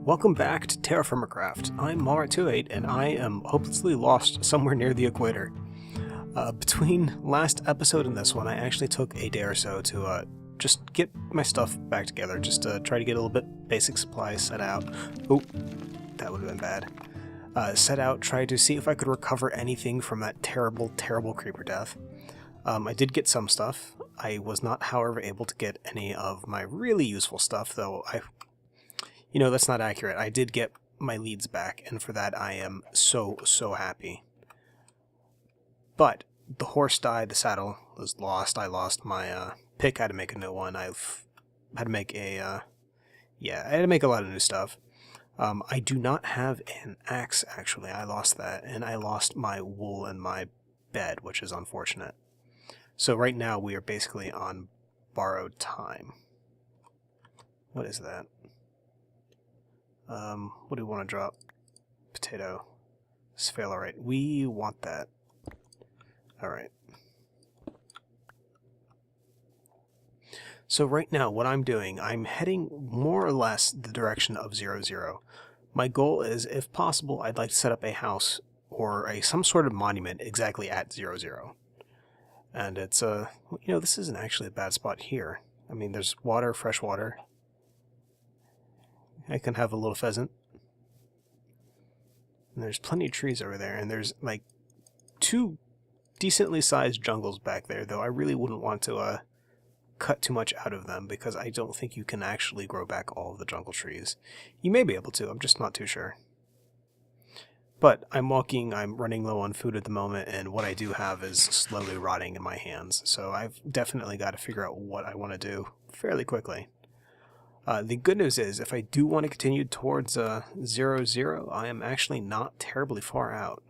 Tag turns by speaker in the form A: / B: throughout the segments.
A: Welcome back to TerraFirmaCraft. I'm Mara28 and I am hopelessly lost somewhere near the equator. Between last episode and this one, I actually took a day or so to just get my stuff back together, just to try to get a little bit basic supplies set out. Oh, that would have been bad. Set out, try to see if I could recover anything from that terrible, terrible creeper death. I did get some stuff. I was not, however, able to get any of my really useful stuff, though that's not accurate. I did get my leads back, and for that I am so happy. But the horse died, the saddle was lost, I lost my pick, I had to make a new one, I've had to make a, I had to make a lot of new stuff. I do not have an axe, actually. I lost that, and I lost my wool and my bed, which is unfortunate. So right now we are basically on borrowed time. What is that? What do we want to drop? Potato. Sphalerite. We want that. Alright. So right now, what I'm doing, I'm heading more or less the direction of 0-0. My goal is, if possible, I'd like to set up a house or some sort of monument exactly at 0-0. And it's, this isn't actually a bad spot here. I mean, there's water, fresh water. I can have a little pheasant. And there's plenty of trees over there, and there's like 2 decently sized jungles back there, though I really wouldn't want to cut too much out of them because I don't think you can actually grow back all of the jungle trees. You may be able to, I'm just not too sure. But I'm running low on food at the moment, and what I do have is slowly rotting in my hands, so I've definitely got to figure out what I want to do fairly quickly. The good news is, if I do want to continue towards 0-0, I am actually not terribly far out.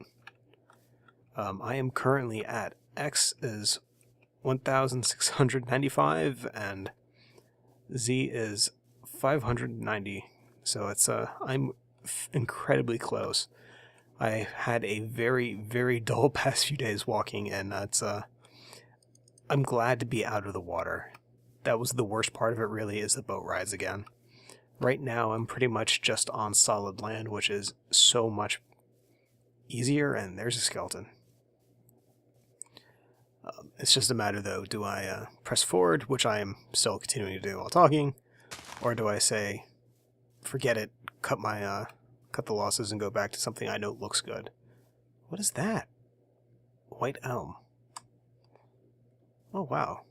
A: I am currently at X is 1,695 and Z is 590. So it's I'm incredibly close. I had a very dull past few days walking, and I'm glad to be out of the water. That was the worst part of it, really, is the boat rides again. Right now, I'm pretty much just on solid land, which is so much easier, and there's a skeleton. It's just a matter, though, do I press forward, which I am still continuing to do while talking, or do I say, forget it, cut the losses and go back to something I know looks good? What is that? White elm. Oh, wow.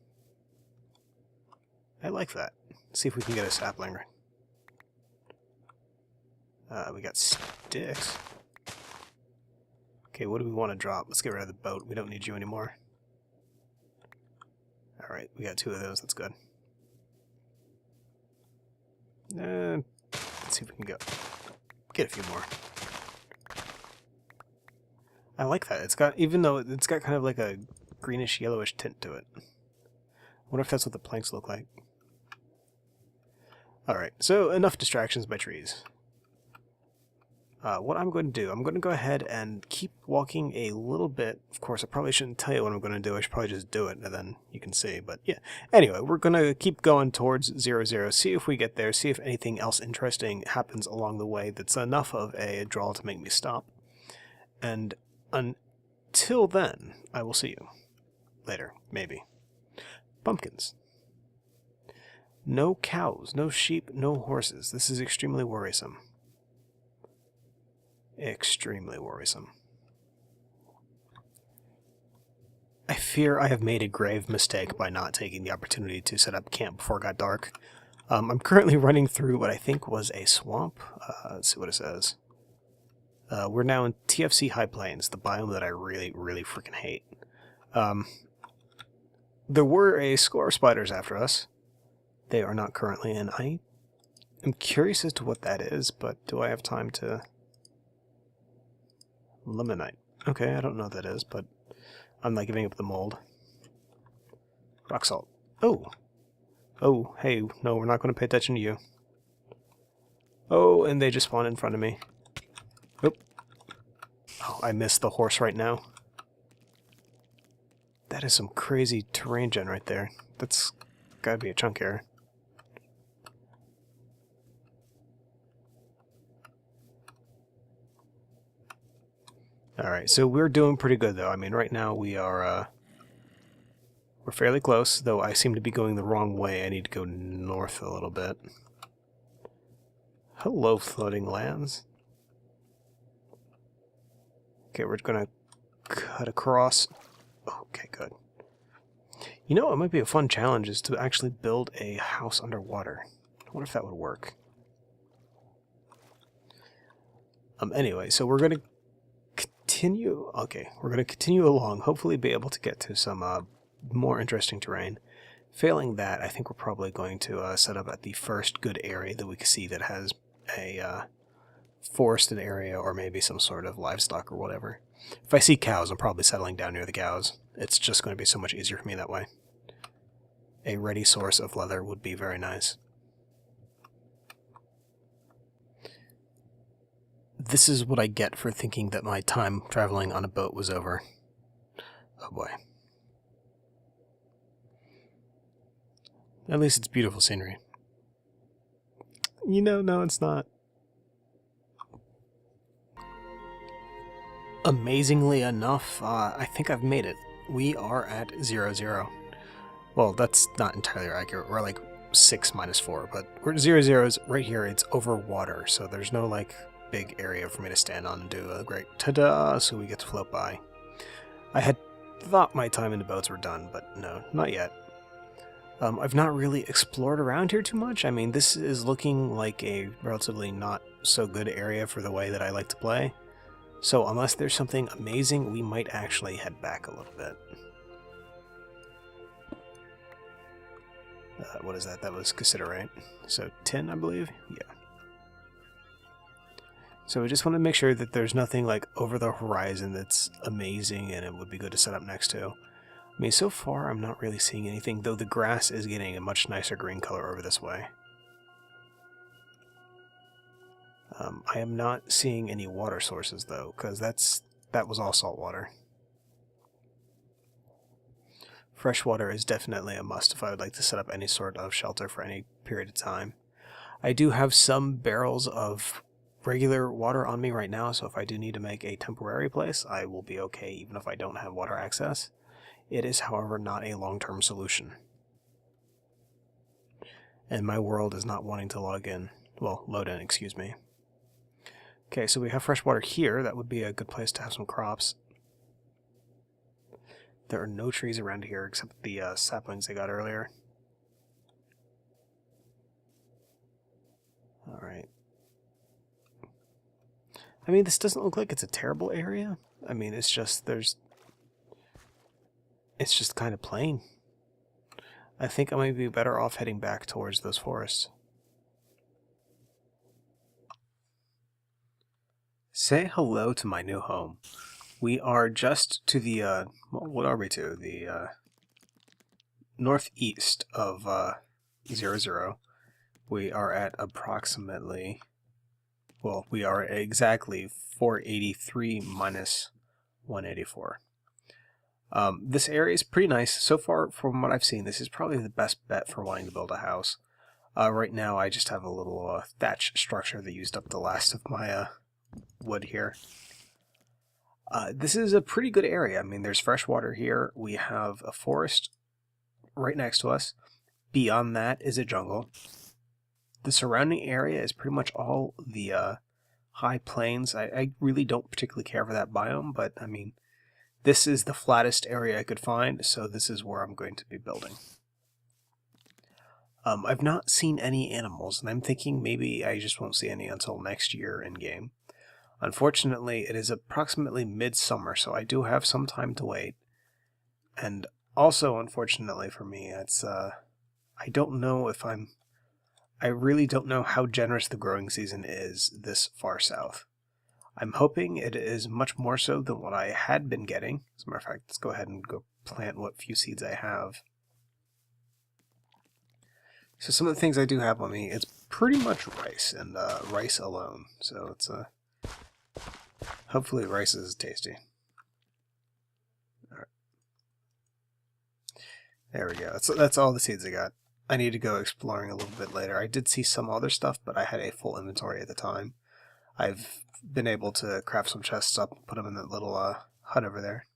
A: I like that. Let's see if we can get a sapling. We got sticks. Okay, what do we want to drop? Let's get rid of the boat. We don't need you anymore. Alright, we got 2 of those. That's good. Let's see if we can get a few more. I like that. It's got, even though it's got kind of like a greenish yellowish tint to it. I wonder if that's what the planks look like. Alright, so enough distractions by trees. What I'm going to do, I'm going to go ahead and keep walking a little bit. Of course, I probably shouldn't tell you what I'm going to do. I should probably just do it, and then you can see. But yeah, anyway, we're going to keep going towards 0-0, see if we get there, see if anything else interesting happens along the way that's enough of a draw to make me stop. And until then, I will see you later, maybe. Pumpkins. No cows, no sheep, no horses. This is extremely worrisome. Extremely worrisome. I fear I have made a grave mistake by not taking the opportunity to set up camp before it got dark. I'm currently running through what I think was a swamp. Let's see what it says. We're now in TFC High Plains, the biome that I really freaking hate. There were a score of spiders after us. They are not currently, and I am curious as to what that is, but do I have time to... Limonite. Okay, I don't know what that is, but I'm not giving up the mold. Rock salt. Oh! Oh, hey, no, we're not going to pay attention to you. Oh, and they just spawned in front of me. Oop. Oh, I missed the horse right now. That is some crazy terrain gen right there. That's gotta be a chunk error. Alright, so we're doing pretty good though. I mean, right now we are, we're fairly close, though I seem to be going the wrong way. I need to go north a little bit. Hello, floating lands. Okay, we're gonna cut across. Okay, good. You know, it might be a fun challenge is to actually build a house underwater. I wonder if that would work. Anyway, so we're gonna continue. Okay, we're gonna continue along. Hopefully, be able to get to some more interesting terrain. Failing that, I think we're probably going to set up at the first good area that we can see that has a forested area or maybe some sort of livestock or whatever. If I see cows, I'm probably settling down near the cows. It's just going to be so much easier for me that way. A ready source of leather would be very nice. This is what I get for thinking that my time traveling on a boat was over. Oh boy. At least it's beautiful scenery. You know, no, it's not. Amazingly enough, I think I've made it. We are at 0-0. Well, that's not entirely accurate. We're like 6 minus 4, but we're 0-0 is right here. It's over water, so there's no like big area for me to stand on and do a great ta-da, so we get to float by. I had thought my time in the boats were done, but no, not yet. I've not really explored around here too much. I mean, this is looking like a relatively not so good area for the way that I like to play. So unless there's something amazing, we might actually head back a little bit. What is that? That was Consider, right? So 10, I believe? Yeah. So we just want to make sure that there's nothing like over the horizon that's amazing and it would be good to set up next to. I mean, so far I'm not really seeing anything, though the grass is getting a much nicer green color over this way. I am not seeing any water sources though, because that was all salt water. Fresh water is definitely a must if I would like to set up any sort of shelter for any period of time. I do have some barrels of regular water on me right now, so if I do need to make a temporary place, I will be okay even if I don't have water access. It is, however, not a long-term solution. And my world is not wanting to load in, excuse me. Okay, so we have fresh water here. That would be a good place to have some crops. There are no trees around here except the saplings I got earlier. Alright. I mean, this doesn't look like it's a terrible area. I mean, it's just, it's just kind of plain. I think I might be better off heading back towards those forests. Say hello to my new home. We are just to the, what are we to? The, northeast of, 0-0. We are at approximately, well, we are at exactly 483 minus 184. This area is pretty nice. So far, from what I've seen, this is probably the best bet for wanting to build a house. Right now, I just have a little thatch structure that used up the last of my wood here. This is a pretty good area. I mean, there's fresh water here. We have a forest right next to us. Beyond that is a jungle. The surrounding area is pretty much all the high plains. I really don't particularly care for that biome, but I mean, this is the flattest area I could find, so this is where I'm going to be building. I've not seen any animals, and I'm thinking maybe I just won't see any until next year in-game. Unfortunately, it is approximately midsummer, so I do have some time to wait. And also, unfortunately for me, it's, I don't know if I really don't know how generous the growing season is this far south. I'm hoping it is much more so than what I had been getting. As a matter of fact, let's go ahead and go plant what few seeds I have. So some of the things I do have on me, it's pretty much rice, and rice alone. So it's hopefully rice is tasty. All right. There we go. That's all the seeds I got. I need to go exploring a little bit later. I did see some other stuff, but I had a full inventory at the time. I've been able to craft some chests up and put them in that little hut over there.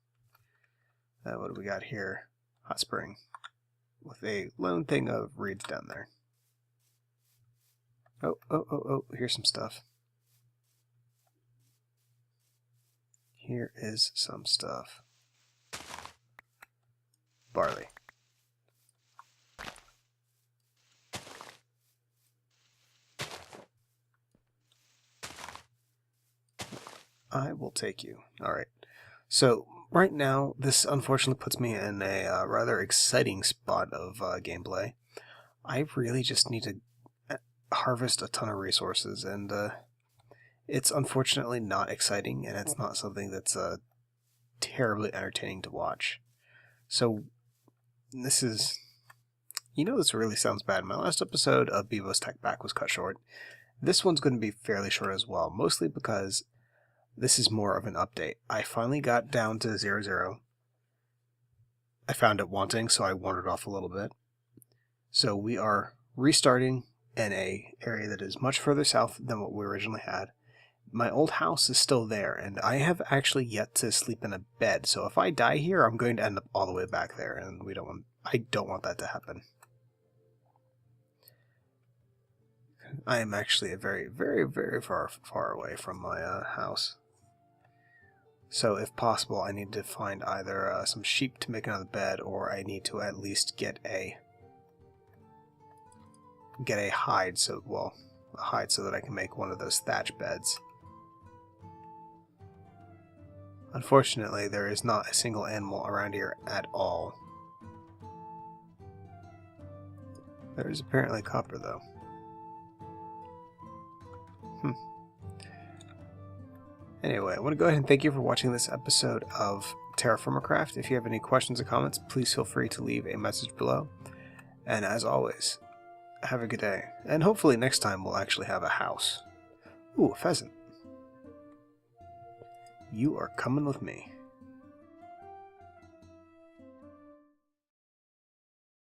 A: What do we got here? Hot spring. With a lone thing of reeds down there. Oh, here's some stuff. Here is some stuff. Barley. I will take you. Alright. So, right now, this unfortunately puts me in a rather exciting spot of gameplay. I really just need to harvest a ton of resources, and it's unfortunately not exciting, and it's not something that's terribly entertaining to watch. So, this is... You know, this really sounds bad. My last episode of Bevo's Tech Back was cut short. This one's going to be fairly short as well, mostly because this is more of an update. I finally got down to 0-0. I found it wanting, so I wandered off a little bit. So we are restarting in a area that is much further south than what we originally had. My old house is still there, and I have actually yet to sleep in a bed. So if I die here, I'm going to end up all the way back there, and I don't want that to happen. I am actually a very, very, very far away from my house. So if possible, I need to find either some sheep to make another bed, or I need to at least get a hide, a hide so that I can make one of those thatch beds. Unfortunately, there is not a single animal around here at all. There is apparently copper, though. Anyway, I want to go ahead and thank you for watching this episode of TerraFirmaCraft. If you have any questions or comments, please feel free to leave a message below. And as always, have a good day. And hopefully next time we'll actually have a house. Ooh, a pheasant. You are coming with me.